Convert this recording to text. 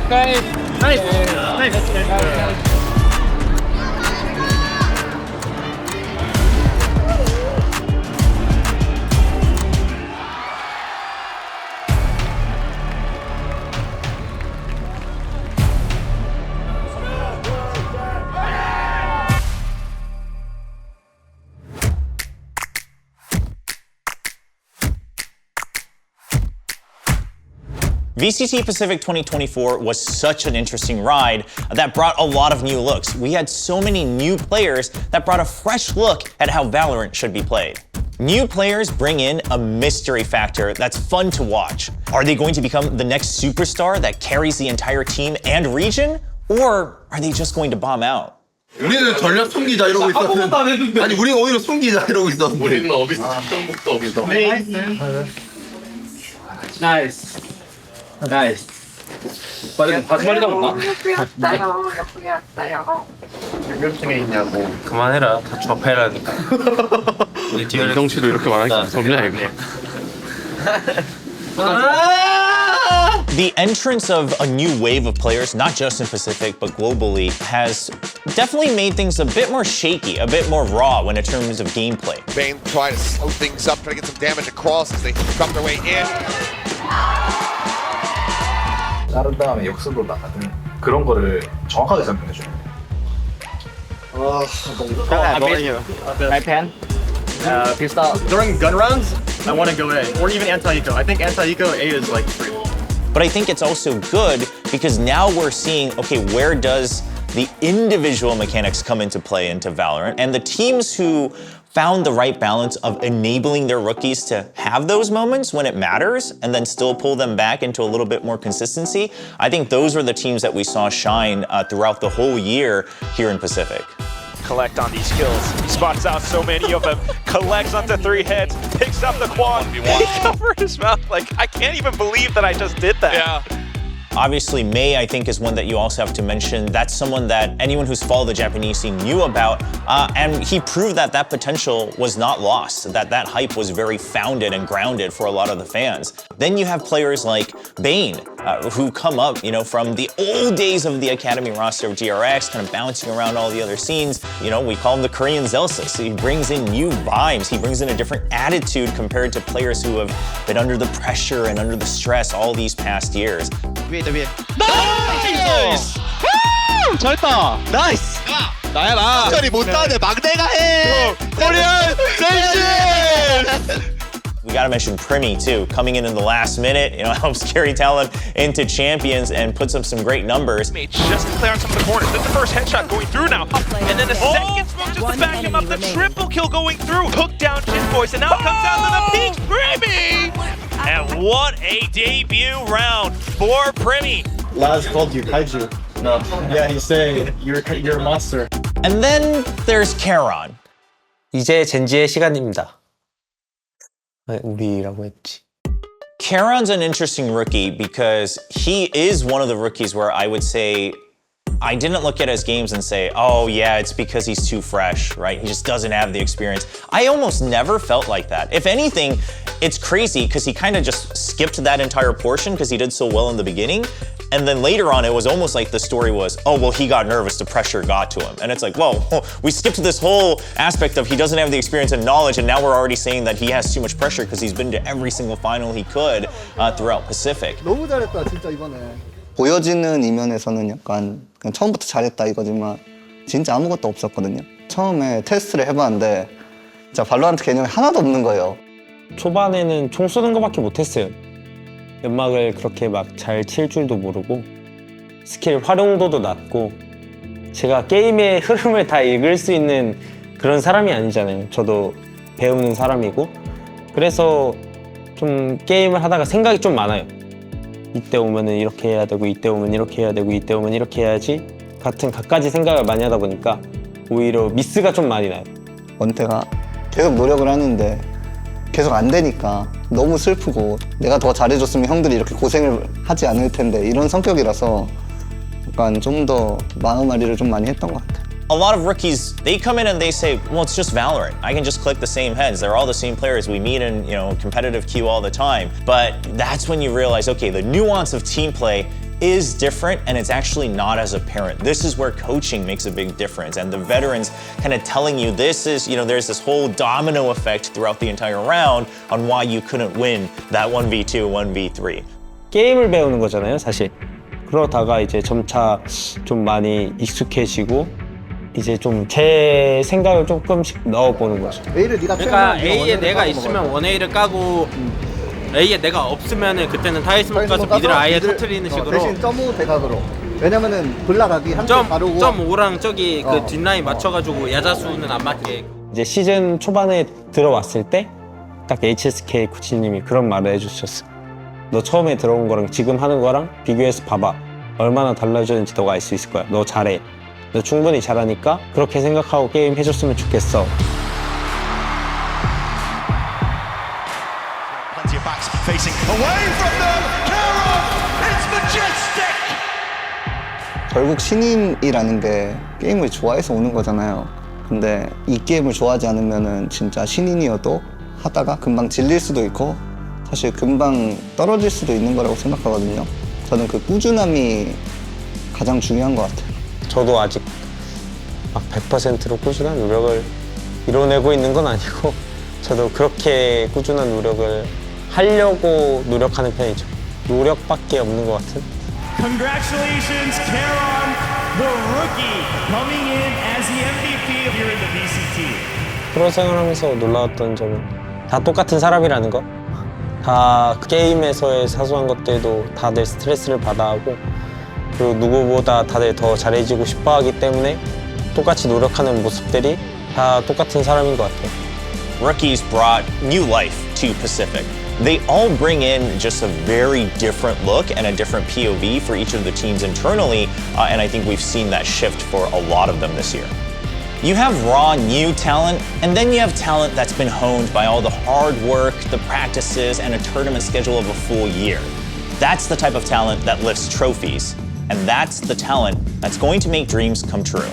Nice. Nice. VCT Pacific 2024 was such an interesting ride that brought a lot of new looks. We had so many new players that brought a fresh look at how Valorant should be played. New players bring in a mystery factor that's fun to watch. Are they going to become the next superstar that carries the entire team and region? Or are they just going to bomb out? 우리는 전략 숨기자 이러고 있었는데 아니 우리가 오히려 숨기자 이러고 있었는데 우리는 어비스 전북도 어비스. 나이스. 나이스. 바지말리다 못나? 여기 왔어요. 몇층에 있냐고. 그만해라. 다 접해라니까. 우리 뒤에 정치도 이렇게 말하니까 겁나 이거. The entrance of a new wave of players, not just in Pacific, but globally, has definitely made things a bit more shaky, a bit more raw when in terms of gameplay. Bane trying to slow things up, trying to get some damage across as they drop their way in. 자른 다음에 역습으로 나가는 그런 거를 정확하게 설명해줘요. Right pan. Pistol. During gun rounds, I want to go A or even anti-eco. I think anti-eco A is like free. But I think it's also good because now we're seeing, okay, where does the individual mechanics come into play into Valorant? And the teams who found the right balance of enabling their rookies to have those moments when it matters and then still pull them back into a little bit more consistency, I think those were the teams that we saw shine throughout the whole year here in Pacific. Collect on these kills. He spots out so many of them, collects onto 3 heads, picks up the quad, he covered his mouth. Like, I can't even believe that I just did that. Yeah. Obviously, Mei, I think, is one that you also have to mention. That's someone that anyone who's followed the Japanese scene knew about, and he proved that that potential was not lost, that that hype was very founded and grounded for a lot of the fans. Then you have players like Bane, who come up, you know, from the old days of the Academy roster of GRX, kind of bouncing around all the other scenes. You know, we call him the Korean Zelsis. He brings in new vibes. He brings in a different attitude compared to players who have been under the pressure and under the stress all these past years. 나이스! 잘했다! 나이스! 나야 나! 특별히 못하네 막내가 해! 코리안 센신! We gotta mention Primi too, coming in the last minute, you know, helps carry talent into champions and puts up some great numbers. Just to clear on some of the corners. That's the first headshot going through now. And then the second smoke just to back him up. The triple kill going through. Hooked down Jin Voice, and now comes out to the peaks. Primi! And what a debut round for Primi. Laz called you kaiju. No. Yeah, he's saying you're a monster. And then there's Karon. 이제 젠지의 시간입니다. 우리라고 했지. Karon's an interesting rookie because he is one of the rookies where I would say I didn't look at his games and say, oh yeah, it's because he's too fresh, right? He just doesn't have the experience. I almost never felt like that. If anything, it's crazy because he kind of just skipped that entire portion because he did so well in the beginning. And then later on, it was almost like the story was, oh, well, he got nervous, the pressure got to him. And it's like, whoa, we skipped this whole aspect of he doesn't have the experience and knowledge, and now we're already saying that he has too much pressure because he's been to every single final he could throughout Pacific. 너무 잘했다 진짜 이번에. 보여지는 이면에서는 약간 그냥 처음부터 잘했다 이거지만 진짜 아무것도 없었거든요. 처음에 테스트를 해봤는데 진짜 발로란트 개념이 하나도 없는 거예요. 초반에는 총 쏘는 거밖에 못했어요. 연막을 그렇게 막 잘 칠 줄도 모르고 스킬 활용도도 낮고 제가 게임의 흐름을 다 읽을 수 있는 그런 사람이 아니잖아요. 저도 배우는 사람이고 그래서 좀 게임을 하다가 생각이 좀 많아요. 이때 오면은 이렇게 해야 되고 이때 오면 이렇게 해야 되고 이때 오면 이렇게 해야지 같은 갖가지 생각을 많이 하다 보니까 오히려 미스가 좀 많이 나요. 원태가 계속 노력을 하는데 계속 안 되니까 너무 슬프고 내가 더 잘해줬으면 형들이 이렇게 고생을 하지 않을 텐데 이런 성격이라서 약간 좀 더 마음앓이를 좀 많이 했던 것 같아요. A lot of rookies, they come in and they say, well, it's just Valorant. I can just click the same heads. They're all the same players. We meet in, you know, competitive queue all the time. But that's when you realize, okay, the nuance of team play is different and it's actually not as apparent. This is where coaching makes a big difference and the veterans kind of telling you this is, there's this whole domino effect throughout the entire round on why you couldn't win that 1v2, 1v3. 게임을 배우는 거잖아요, 사실. 그러다가 이제 점차 좀 많이 익숙해지고 이제 좀 제 생각을 조금씩 넣어보는 거죠. A를 네가 그러니까 A에 내가 있으면 1A를 까고 A에 내가 없으면은 그때는 타이스몬 가서 미드를 아예 터트리는 식으로 대신 점오 대각으로. 왜냐면은 블락하기 한쪽 가르고 0.5랑 저기 그 뒷라인 맞춰가지고 야자수는 안 맞게. 이제 시즌 초반에 들어왔을 때 딱 HSK 코치님이 그런 말을 해주셨어. 너 처음에 들어온 거랑 지금 하는 거랑 비교해서 봐봐. 얼마나 달라졌는지 너가 알 수 있을 거야. 너 잘해. 너 충분히 잘하니까 그렇게 생각하고 게임 해줬으면 좋겠어. Plenty of backs facing away from them. Karon, it's majestic. 결국 신인이라는 게 게임을 좋아해서 오는 거잖아요. 근데 이 게임을 좋아하지 않으면은 진짜 신인이어도 하다가 금방 질릴 수도 있고 사실 금방 떨어질 수도 있는 거라고 생각하거든요. 저는 그 꾸준함이 가장 중요한 것 같아요. 저도 아직 막 100%로 꾸준한 노력을 이뤄내고 있는 건 아니고 저도 그렇게 꾸준한 노력을 하려고 노력하는 편이죠. 노력밖에 없는 것 같은. Congratulations, Karon, the rookie, coming in as the MVP here in the VCT. 프로 생활하면서 놀라웠던 점은 다 똑같은 사람이라는 거. 다 게임에서의 사소한 것들도 다들 스트레스를 받아 하고 그리고 누구보다 다들 더 잘해지고 싶어 하기 때문에 똑같이 노력하는 모습들이 다 똑같은 사람인 것 같아요. Rookies brought new life to Pacific. They all bring in just a very different look and a different POV for each of the teams internally, and I think we've seen that shift for a lot of them this year. You have raw new talent, and then you have talent that's been honed by all the hard work, the practices, and a tournament schedule of a full year. That's the type of talent that lifts trophies, and that's the talent that's going to make dreams come true.